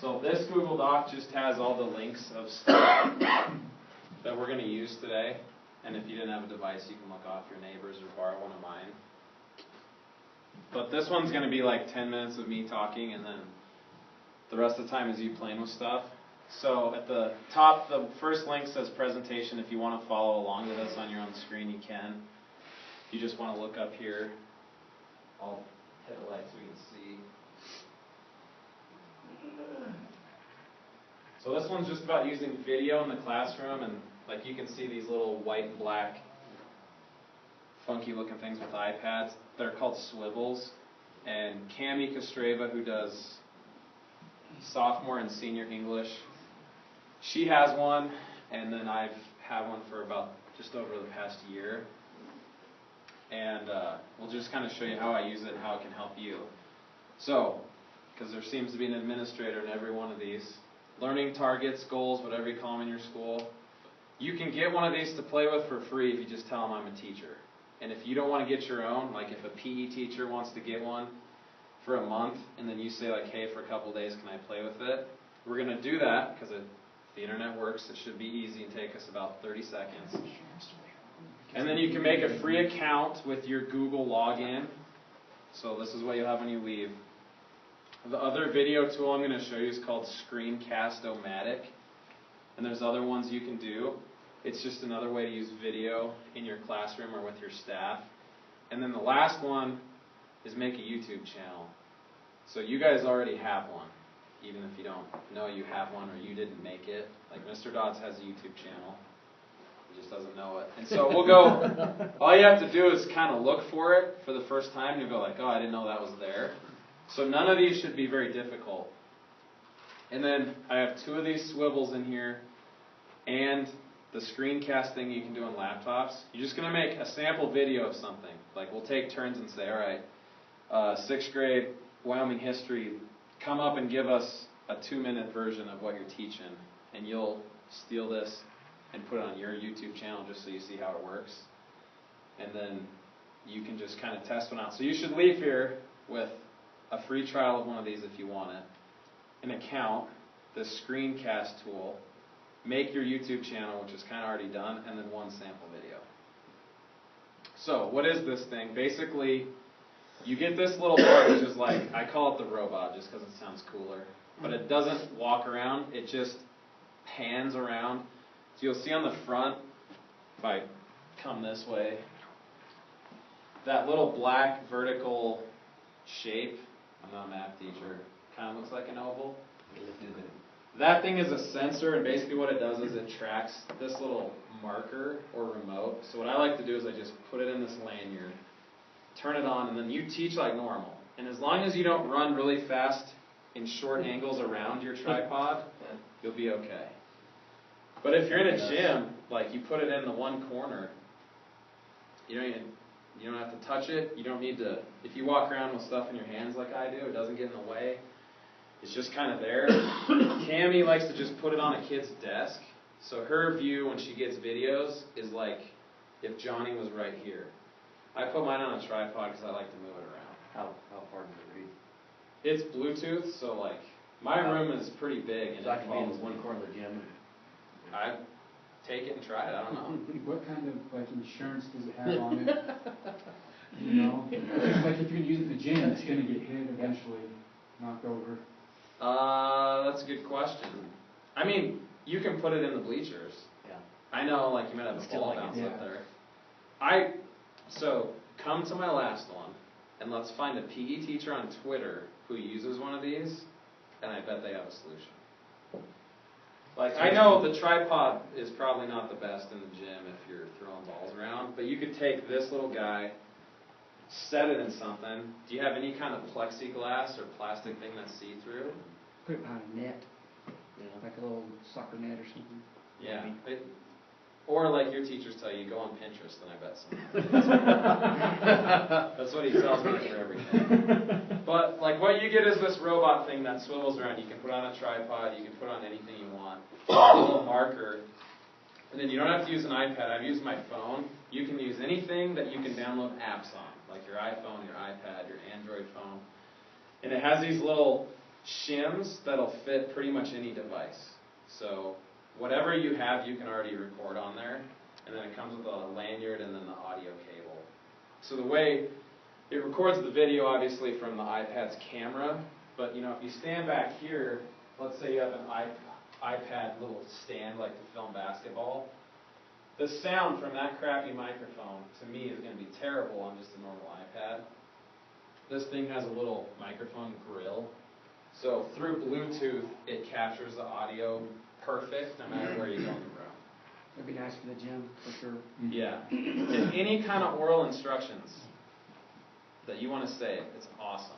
So this Google Doc just has all the links of stuff that we're going to use today. And if you didn't have a device, you can look off your neighbor's or borrow one of mine. But this one's going to be like 10 minutes of me talking, and then the rest of the time is you playing with stuff. So at the top, the first link says presentation. If you want to follow along with us on your own screen, you can. You just want to look up here. I'll hit a light so we can see. So this one's just about using video in the classroom, and like you can see these little white and black funky looking things with iPads. They're called Swivls. And Cami Kostreva, who does sophomore and senior English, she has one, and then I've had one for about just over the past year. And we'll just kind of show you how I use it and how it can help you. So, because there seems to be an administrator in every one of these. Learning targets, goals, whatever you call them in your school. You can get one of these to play with for free if you just tell them I'm a teacher. And if you don't want to get your own, like if a PE teacher wants to get one for a month, and then you say like, hey, for a couple days, can I play with it? We're going to do that because if the internet works, it should be easy and take us about 30 seconds. And then you can make a free account with your Google login. So this is what you'll have when you leave. The other video tool I'm going to show you is called Screencast-O-Matic. And there's other ones you can do. It's just another way to use video in your classroom or with your staff. And then the last one is make a YouTube channel. So you guys already have one, even if you don't know you have one or you didn't make it. Like Mr. Dodds has a YouTube channel. He just doesn't know it. And so we'll go, all you have to do is kind of look for it for the first time. You'll go like, oh, I didn't know that was there. So none of these should be very difficult. And then I have 2 of these swivels in here and the screencast thing you can do on laptops. You're just going to make a sample video of something. Like we'll take turns and say, all right, 6th grade Wyoming history, come up and give us a 2-minute version of what you're teaching. And you'll steal this and put it on your YouTube channel just so you see how it works. And then you can just kind of test one out. So you should leave here with a free trial of one of these if you want it, an account, the screencast tool, make your YouTube channel, which is kind of already done, and then 1 sample video. So what is this thing? Basically, you get this little part which is like, I call it the robot just because it sounds cooler, but it doesn't walk around, it just pans around. So you'll see on the front, if I come this way, that little black vertical shape. I'm not a math teacher. Kind of looks like an oval. That thing is a sensor, and basically what it does is it tracks this little marker or remote. So what I like to do is I just put it in this lanyard, turn it on, and then you teach like normal. And as long as you don't run really fast in short angles around your tripod, you'll be okay. But if you're in a gym, like you put it in the one corner, you don't have to touch it. You don't need to, if you walk around with stuff in your hands like I do, it doesn't get in the way. It's just kind of there. Cami likes to just put it on a kid's desk. So her view when she gets videos is like if Johnny was right here. I put mine on a tripod because I like to move it around. How far does it read? It's Bluetooth, so like my room is pretty big. And so I can be in one corner of the gym. I take it and try it. I don't know. What kind of like insurance does it have on it? You know, because like if you're going to use it in the gym, it's going to get hit eventually, knocked over. That's a good question. I mean, you can put it in the bleachers. Yeah. I know, like you might have a ball bounce up there. So come to my last one, and let's find a PE teacher on Twitter who uses one of these, and I bet they have a solution. Like, I know the tripod is probably not the best in the gym if you're throwing balls around, but you could take this little guy, set it in something. Do you have any kind of plexiglass or plastic thing that's see-through? Put it on a net, like a little soccer net or something. Yeah. Or like your teachers tell you, go on Pinterest, and I bet some. That's what he tells me for everything. But like what you get is this robot thing that swivels around. You can put on a tripod, you can put on anything you want. A little marker. And then you don't have to use an iPad. I've used my phone. You can use anything that you can download apps on, like your iPhone, your iPad, your Android phone. And it has these little shims that'll fit pretty much any device. So whatever you have, you can already record on there. And then it comes with a lanyard and then the audio cable. So the way it records the video, obviously, from the iPad's camera. But, you know, if you stand back here, let's say you have an iPad little stand like to film basketball. The sound from that crappy microphone, to me, is going to be terrible on just a normal iPad. This thing has a little microphone grill. So through Bluetooth, it captures the audio perfect no matter where you go in the room. That'd be nice for the gym, for sure. Yeah. And any kind of oral instructions that you want to say, it's awesome.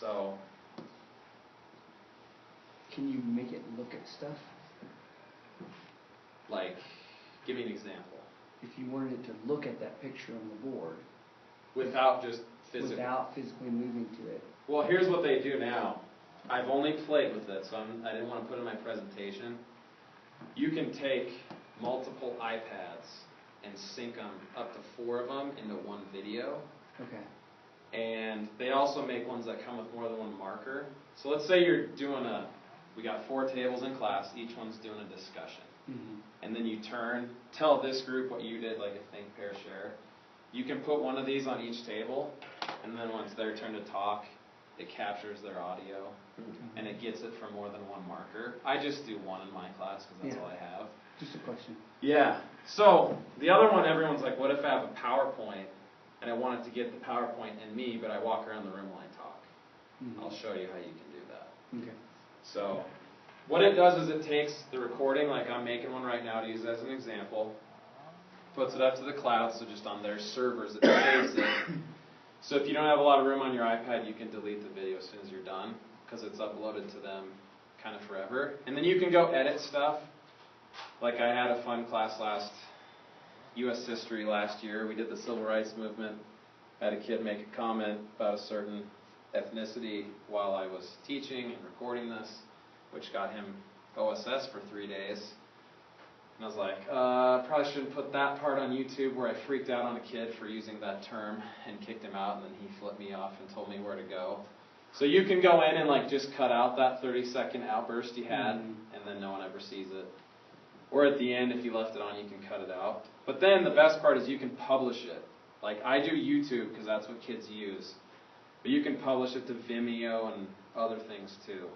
So, Can you make it look at stuff? like, give me an example. If you wanted it to look at that picture on the board Without just physically. without physically moving to it. Well, here's what they do now. I've only played with it, so I didn't want to put it in my presentation. You can take multiple iPads and sync them, up to 4 of them, into one video. Okay. And they also make ones that come with more than one marker. So let's say you're doing we got 4 tables in class, each one's doing a discussion. Mm-hmm. And then you tell this group what you did, like a think, pair, share. You can put one of these on each table, and then once their turn to talk, it captures their audio, and it gets it from more than one marker. I just do one in my class because that's Yeah. all I have. Just a question. Yeah. So the other one, everyone's like, what if I have a PowerPoint, and I want it to get the PowerPoint in me, but I walk around the room while I talk? Mm-hmm. I'll show you how you can do that. Okay. So what it does is it takes the recording, like I'm making one right now to use as an example, puts it up to the cloud, so just on their servers it saves it. So if you don't have a lot of room on your iPad, you can delete the video as soon as you're done, because it's uploaded to them kind of forever. And then you can go edit stuff. Like I had a fun class U.S. history last year. We did the Civil Rights Movement. I had a kid make a comment about a certain ethnicity while I was teaching and recording this, which got him OSS for 3 days. And I was like, probably shouldn't put that part on YouTube where I freaked out on a kid for using that term and kicked him out, and then he flipped me off and told me where to go. So you can go in and like just cut out that 30-second outburst you had, and then no one ever sees it. Or at the end, if you left it on, you can cut it out. But then the best part is you can publish it. Like I do YouTube because that's what kids use. But you can publish it to Vimeo and other things too.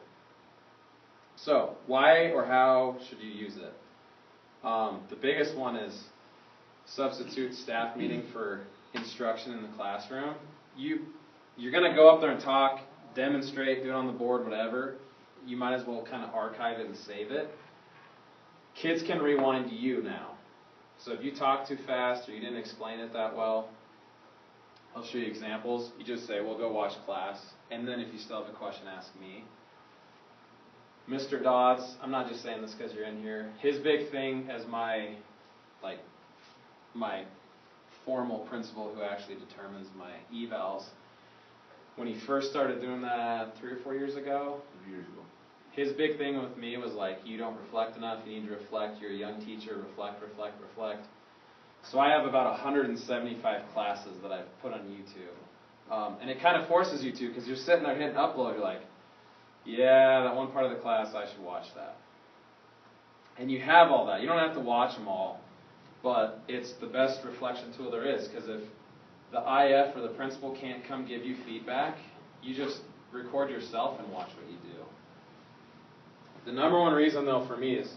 So why or how should you use it? The biggest one is substitute staff meeting for instruction in the classroom. You're going to go up there and talk, demonstrate, do it on the board, whatever. You might as well kind of archive it and save it. Kids can rewind you now. So if you talk too fast or you didn't explain it that well, I'll show you examples. You just say, well, go watch class. And then if you still have a question, ask me. Mr. Dodds, I'm not just saying this because you're in here. His big thing as my formal principal who actually determines my evals, when he first started doing that 3 or 4 years ago, his big thing with me was like, you don't reflect enough, you need to reflect, you're a young teacher, reflect, reflect, reflect. So I have about 175 classes that I've put on YouTube. And it kind of forces you to, because you're sitting there hitting upload, you're like, yeah, that one part of the class, I should watch that. And you have all that. You don't have to watch them all, but it's the best reflection tool there is, because if the IF or the principal can't come give you feedback, you just record yourself and watch what you do. The number one reason, though, for me is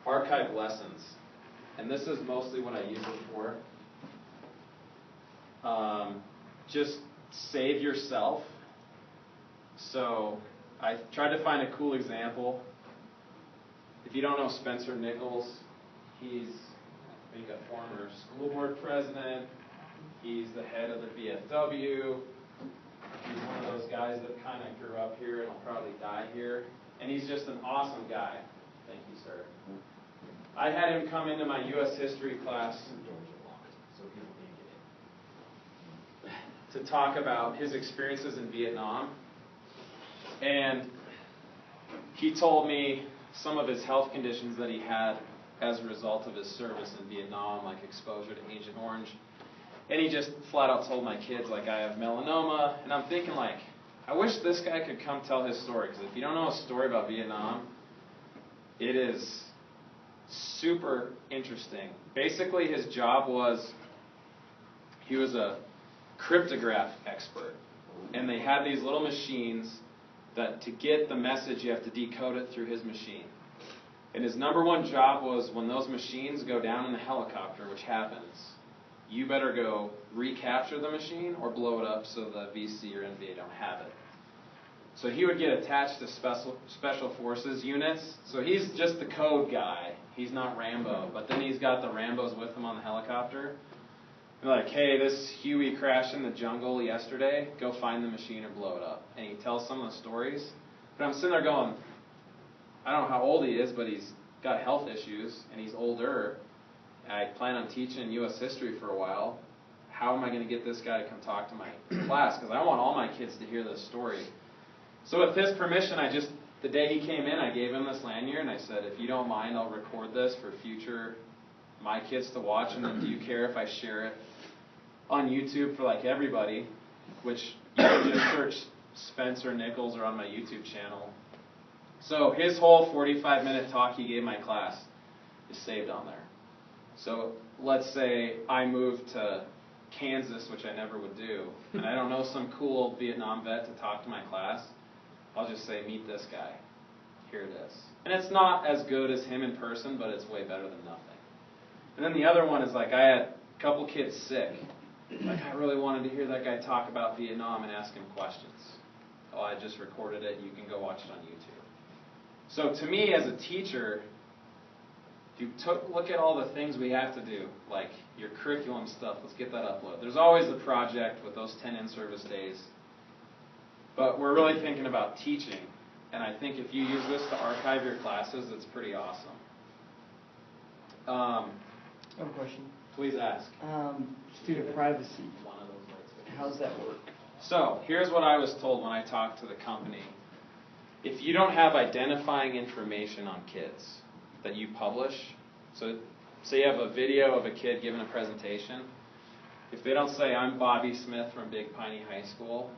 archive lessons. And this is mostly what I use it for. Just save yourself. So I tried to find a cool example. If you don't know Spencer Nichols, he's a former school board president. He's the head of the VFW. He's one of those guys that kind of grew up here and will probably die here. And he's just an awesome guy. Thank you, sir. I had him come into my U.S. history class to talk about his experiences in Vietnam. And he told me some of his health conditions that he had as a result of his service in Vietnam, like exposure to Agent Orange. And he just flat out told my kids, like, I have melanoma. And I'm thinking, like, I wish this guy could come tell his story, because if you don't know a story about Vietnam, it is super interesting. Basically, his job was, he was a cryptograph expert. And they had these little machines that to get the message, you have to decode it through his machine. And his number one job was when those machines go down in the helicopter, which happens, you better go recapture the machine or blow it up so the VC or NVA don't have it. So he would get attached to special forces units. So he's just the code guy. He's not Rambo. But then he's got the Rambos with him on the helicopter. They're like, hey, this Huey crashed in the jungle yesterday. Go find the machine or blow it up. And he tells some of the stories. But I'm sitting there going, I don't know how old he is, but he's got health issues and he's older. I plan on teaching U.S. history for a while. How am I going to get this guy to come talk to my class? Because I want all my kids to hear this story. So with his permission, the day he came in, I gave him this lanyard and I said, if you don't mind, I'll record this for future my kids to watch. And then do you care if I share it on YouTube for like everybody? Which you can just search Spencer Nichols or on my YouTube channel. So his whole 45-minute talk he gave my class is saved on there. So let's say I moved to Kansas, which I never would do, and I don't know some cool Vietnam vet to talk to my class. I'll just say, meet this guy. Here it is. And it's not as good as him in person, but it's way better than nothing. And then the other one is like I had a couple kids sick. Like I really wanted to hear that guy talk about Vietnam and ask him questions. Oh, I just recorded it. You can go watch it on YouTube. So to me, as a teacher, look at all the things we have to do, like your curriculum stuff. Let's get that uploaded. There's always the project with those 10 in-service days. But we're really thinking about teaching. And I think if you use this to archive your classes, it's pretty awesome. I have a question. Please ask. Student privacy. How does that work? So, here's what I was told when I talked to the company. If you don't have identifying information on kids that you publish, so say you have a video of a kid giving a presentation, if they don't say, I'm Bobby Smith from Big Piney High School,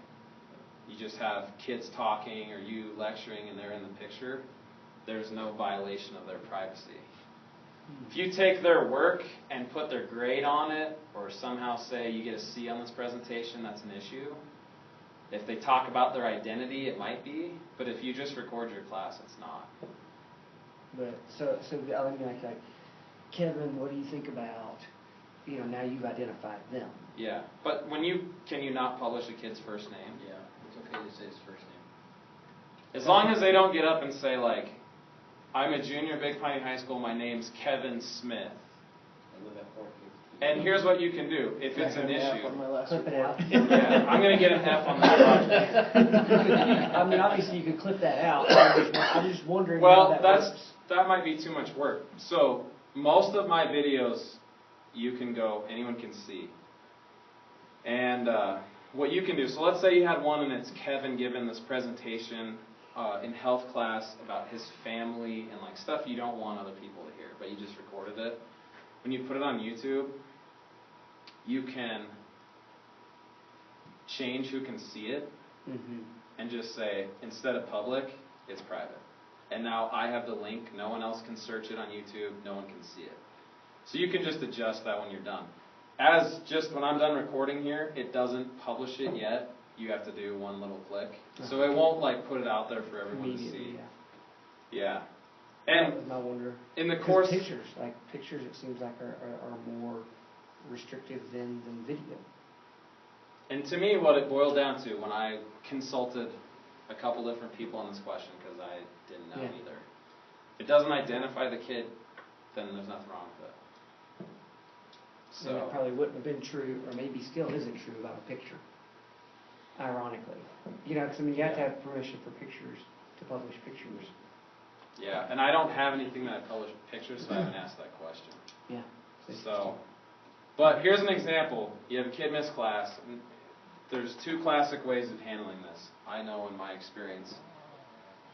you just have kids talking or you lecturing and they're in the picture, there's no violation of their privacy. If you take their work and put their grade on it, or somehow say you get a C on this presentation, that's an issue. If they talk about their identity, it might be, but if you just record your class, it's not. But so I mean, like Kevin, what do you think about? Now you've identified them. Yeah, but can you not publish a kid's first name? Yeah, it's okay to say his first name. As long as they don't get up and say like, I'm a junior at Big Piney High School, my name's Kevin Smith. I live at 4 And here's what you can do if it's an issue. Clip it out. Yeah, I'm going to get an F on this project. I mean, obviously you could clip that out. I'm just wondering how that works. That might be too much work. So most of my videos, anyone can see. And what you can do, so let's say you had one and it's Kevin giving this presentation in health class about his family and like stuff you don't want other people to hear, but you just recorded it. When you put it on YouTube, you can change who can see it and just say, instead of public, it's private. And now I have the link. No one else can search it on YouTube. No one can see it. So you can just adjust that when you're done. When I'm done recording here, it doesn't publish it yet. You have to do one little click. So it won't like put it out there for everyone to see. Yeah. And that was my wonder. In the course, pictures, it seems like are more restrictive than video. And to me, what it boiled down to when I consulted a couple different people on this question, because I didn't know either. If it doesn't identify the kid, then there's nothing wrong with it. So and it probably wouldn't have been true, or maybe still isn't true about a picture. Ironically, because I mean, you have to have permission for pictures to publish pictures. Yeah, and I don't have anything that I publish pictures, so I haven't asked that question. Yeah. So, but here's an example. You have a kid miss class. And there's two classic ways of handling this. I know in my experience.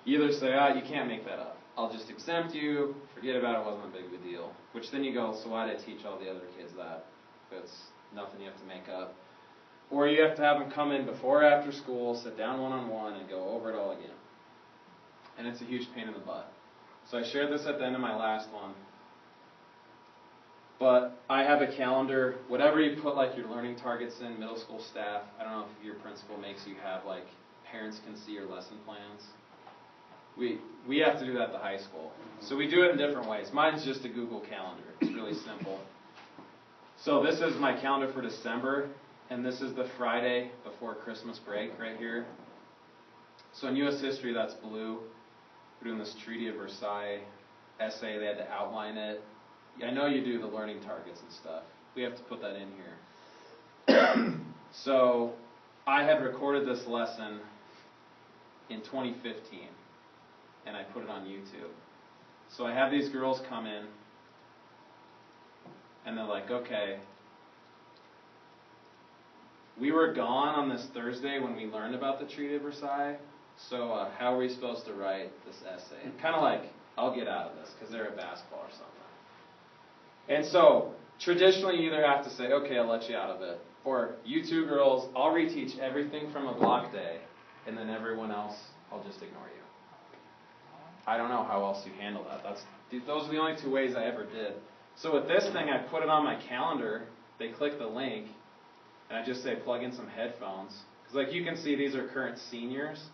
You either say, you can't make that up. I'll just exempt you. Forget about it. It wasn't a big of a deal. Which then you go, so why did I teach all the other kids that? If it's nothing you have to make up. or you have to have them come in before or after school, sit down one-on-one, and go over it all again. And it's a huge pain in the butt. So I shared this at the end of my last one. But I have a calendar, whatever you put like your learning targets in, middle school staff, I don't know if your principal makes you have like parents can see your lesson plans. We have to do that at the high school. So we do it in different ways. Mine's just a Google Calendar. It's really simple. So this is my calendar for December, and this is the Friday before Christmas break right here. So in U.S. history, that's blue. We're doing this Treaty of Versailles essay. They had to outline it. I know you do the learning targets and stuff. We have to put that in here. So I had recorded this lesson in 2015, and I put it on YouTube. So I have these girls come in, and they're like, okay, we were gone on this Thursday when we learned about the Treaty of Versailles, so how are we supposed to write this essay? Kind of like, I'll get out of this, because they're at basketball or something. And so, traditionally, you either have to say, okay, I'll let you out of it, or you two girls, I'll reteach everything from a block day, and then everyone else, I'll just ignore you. I don't know how else you handle that. Those are the only two ways I ever did. So with this thing, I put it on my calendar, they click the link, and I just say plug in some headphones. Because like you can see, these are current seniors.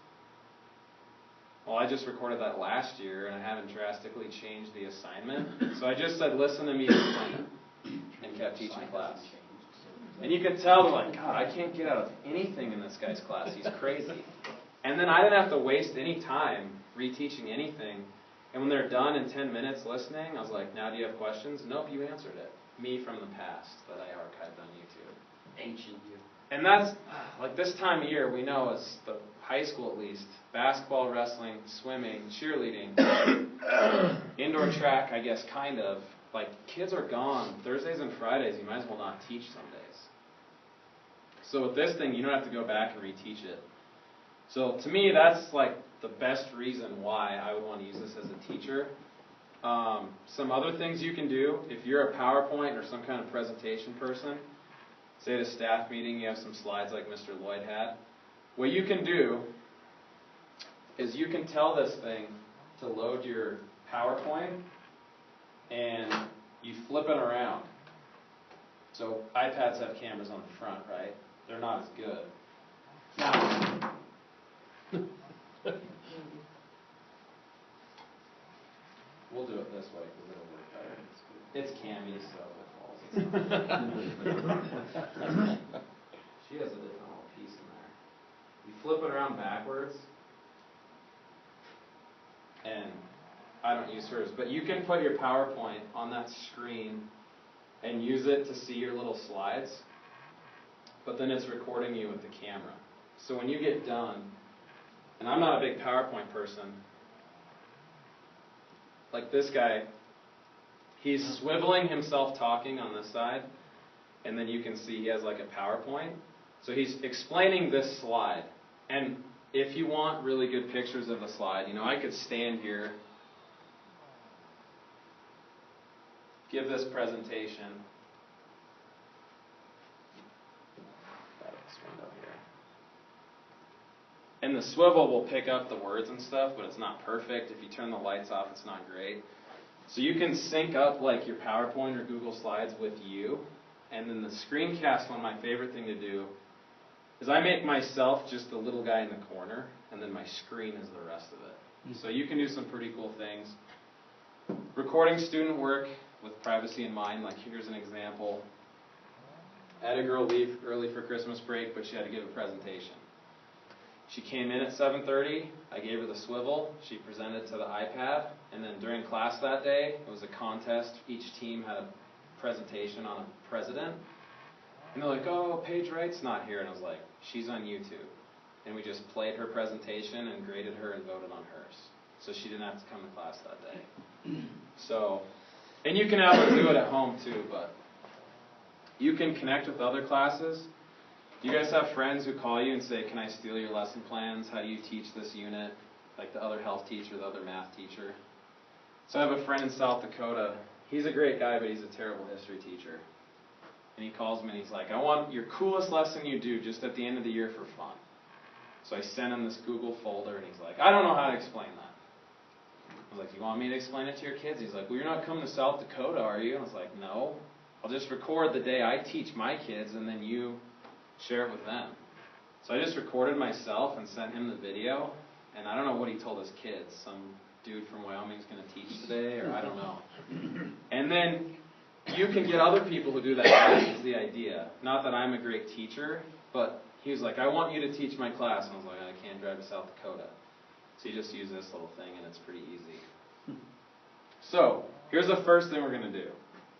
Well, I just recorded that last year, and I haven't drastically changed the assignment. So I just said, listen to me explain it, and kept teaching class. And you can tell they're like, God, I can't get out of anything in this guy's class. He's crazy. And then I didn't have to waste any time reteaching anything. And when they're done in 10 minutes listening, I was like, now do you have questions? Nope, you answered it. Me from the past that I archived on YouTube. Ancient you. And that's, like this time of year, we know it's the high school at least, basketball, wrestling, swimming, cheerleading, indoor track, I guess, kind of. Like, kids are gone. Thursdays and Fridays, you might as well not teach some days. So with this thing, you don't have to go back and reteach it. So to me, that's like the best reason why I would want to use this as a teacher. Some other things you can do, if you're a PowerPoint or some kind of presentation person, say at a staff meeting you have some slides like Mr. Lloyd had, what you can do is you can tell this thing to load your PowerPoint and you flip it around. So iPads have cameras on the front, right? They're not as good. Now, we'll do it this way because it'll work better. It's Cammy, so it falls. She has a different little piece in there. You flip it around backwards, and I don't use hers, but you can put your PowerPoint on that screen and use it to see your little slides, but then it's recording you with the camera. So when you get done, and I'm not a big PowerPoint person, like this guy, he's swiveling himself talking on this side, and then you can see he has like a PowerPoint. So he's explaining this slide. And if you want really good pictures of the slide, you know, I could stand here, give this presentation. This window here. And the swivel will pick up the words and stuff, but it's not perfect. If you turn the lights off, it's not great. So you can sync up like your PowerPoint or Google Slides with you. And then the screencast one, my favorite thing to do, is I make myself just the little guy in the corner, and then my screen is the rest of it. So you can do some pretty cool things. Recording student work with privacy in mind, like here's an example. I had a girl leave early for Christmas break, but she had to give a presentation. She came in at 7:30, I gave her the swivel, she presented to the iPad, and then during class that day, it was a contest. Each team had a presentation on a president. And they're like, oh, Paige Wright's not here. And I was like, she's on YouTube. And we just played her presentation and graded her and voted on hers. So she didn't have to come to class that day. So, and you can have her do it at home too, but you can connect with other classes. Do you guys have friends who call you and say, can I steal your lesson plans? How do you teach this unit? Like the other health teacher, the other math teacher. So I have a friend in South Dakota. He's a great guy, but he's a terrible history teacher. And he calls me and he's like, I want your coolest lesson you do just at the end of the year for fun. So I sent him this Google folder and he's like, I don't know how to explain that. I was like, you want me to explain it to your kids? He's like, well, you're not coming to South Dakota, are you? And I was like, no. I'll just record the day I teach my kids and then you share it with them. So I just recorded myself and sent him the video. And I don't know what he told his kids. Some dude from Wyoming is going to teach today, or I don't know. And then you can get other people who do that. That is the idea. Not that I'm a great teacher, but he was like, I want you to teach my class. And I was like, I can't drive to South Dakota. So you just use this little thing, and it's pretty easy. So here's the first thing we're going to do.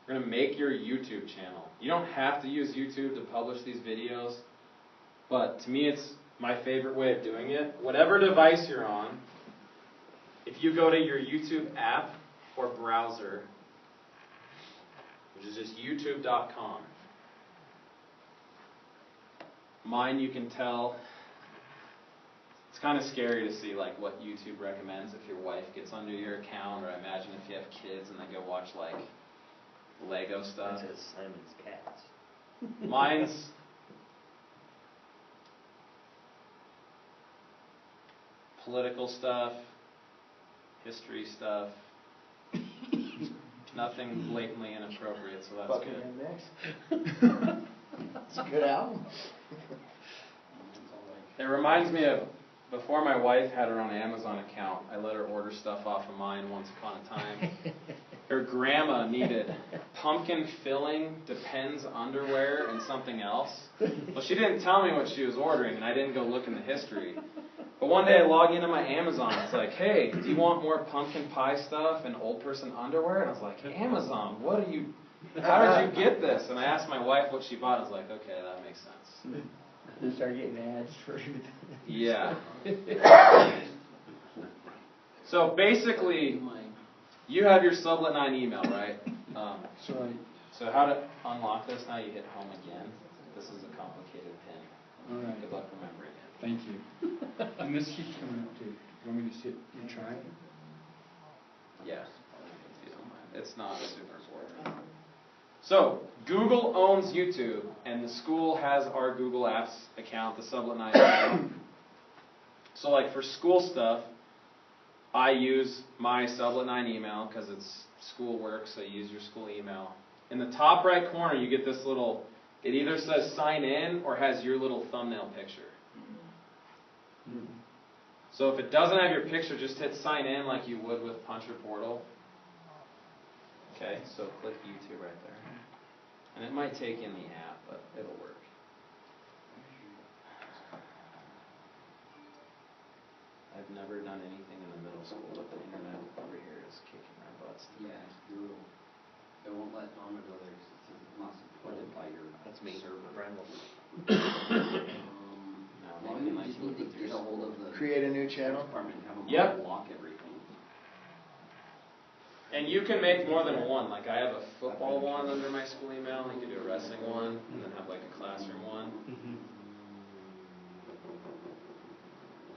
We're going to make your YouTube channel. You don't have to use YouTube to publish these videos, but to me it's my favorite way of doing it. Whatever device you're on, if you go to your YouTube app or browser, which is just youtube.com. Mine, you can tell, it's kind of scary to see like what YouTube recommends if your wife gets under your account, or I imagine if you have kids and they go watch like Lego stuff. That says Simon's Cats. Mine's political stuff, history stuff, nothing blatantly inappropriate, so that's good. It's a good album. It reminds me of before my wife had her own Amazon account, I let her order stuff off of mine once upon a time. Her grandma needed pumpkin filling Depends underwear and something else. Well, she didn't tell me what she was ordering, and I didn't go look in the history. But one day I log into my Amazon, it's like, hey, do you want more pumpkin pie stuff and old person underwear? And I was like, Amazon, how did you get this? And I asked my wife what she bought, I was like, okay, that makes sense. They start getting ads for Yeah. So basically, you have your Sublet 9 email, right? So how to unlock this, now you hit home again. This is a complicated pin. All right. Good luck remembering it. Thank you. And this keeps coming up too. You want me to sit and try it? Yes, if you don't mind. It's not super important. So, Google owns YouTube, and the school has our Google Apps account, the Sublet 9 account. So like for school stuff, I use my Sublet 9 email because it's schoolwork, so you use your school email. In the top right corner, you get this little, it either says sign in or has your little thumbnail picture. So if it doesn't have your picture, just hit sign in like you would with Puncher Portal. Okay, so click YouTube right there. And it might take in the app, but it'll work. I've never done anything in the middle school, but the internet over here is kicking our butts. Yeah, it's brutal. They won't let Mama go there because it's not supported by your server. Maybe we just need to get a hold of the Create a new channel. department and have them Yep. lock everything. And you can make more than one. Like I have a football one under my school email. You can do a wrestling one, and then have like a classroom one.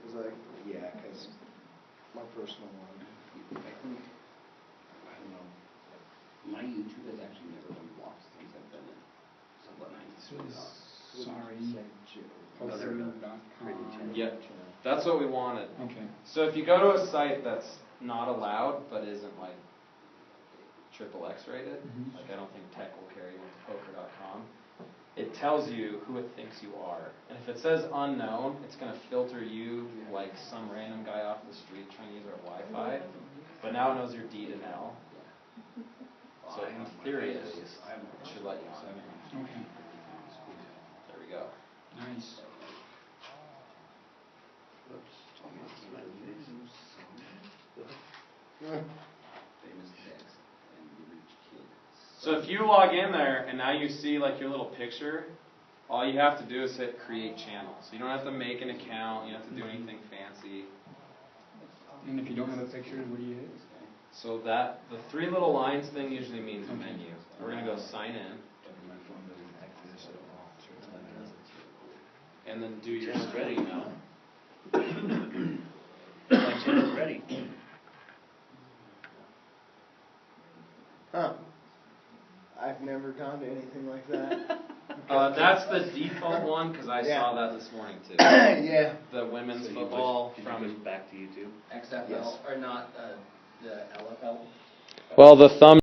Because my personal one. I think, I don't know, my YouTube has actually never been blocked since I've been in Sublet 9. Sorry. Yep, that's what we wanted. Okay. So if you go to a site that's not allowed, but isn't like XXX rated, like I don't think tech will carry you into poker.com, it tells you who it thinks you are. And if it says unknown, it's going to filter you like some random guy off the street trying to use our Wi-Fi. But now it knows your D to L. So in theory, it should let you on. Okay. There we go. Nice. Famous text and the rich kid. So if you log in there and now you see like your little picture, all you have to do is hit create channel. So you don't have to make an account, you don't have to do anything fancy. And if you don't have a picture, what do you hit? So that, the three little lines thing usually means a menu. We're going to go sign in. And then do your Channel's ready email. My channel's ready. Huh. I've never never gone to anything like that. That's the default one, because I Yeah. saw that this morning too. Yeah. The women's So you football push- did from. you push back to YouTube? XFL, Yes. or not, the LFL? Well, the thumb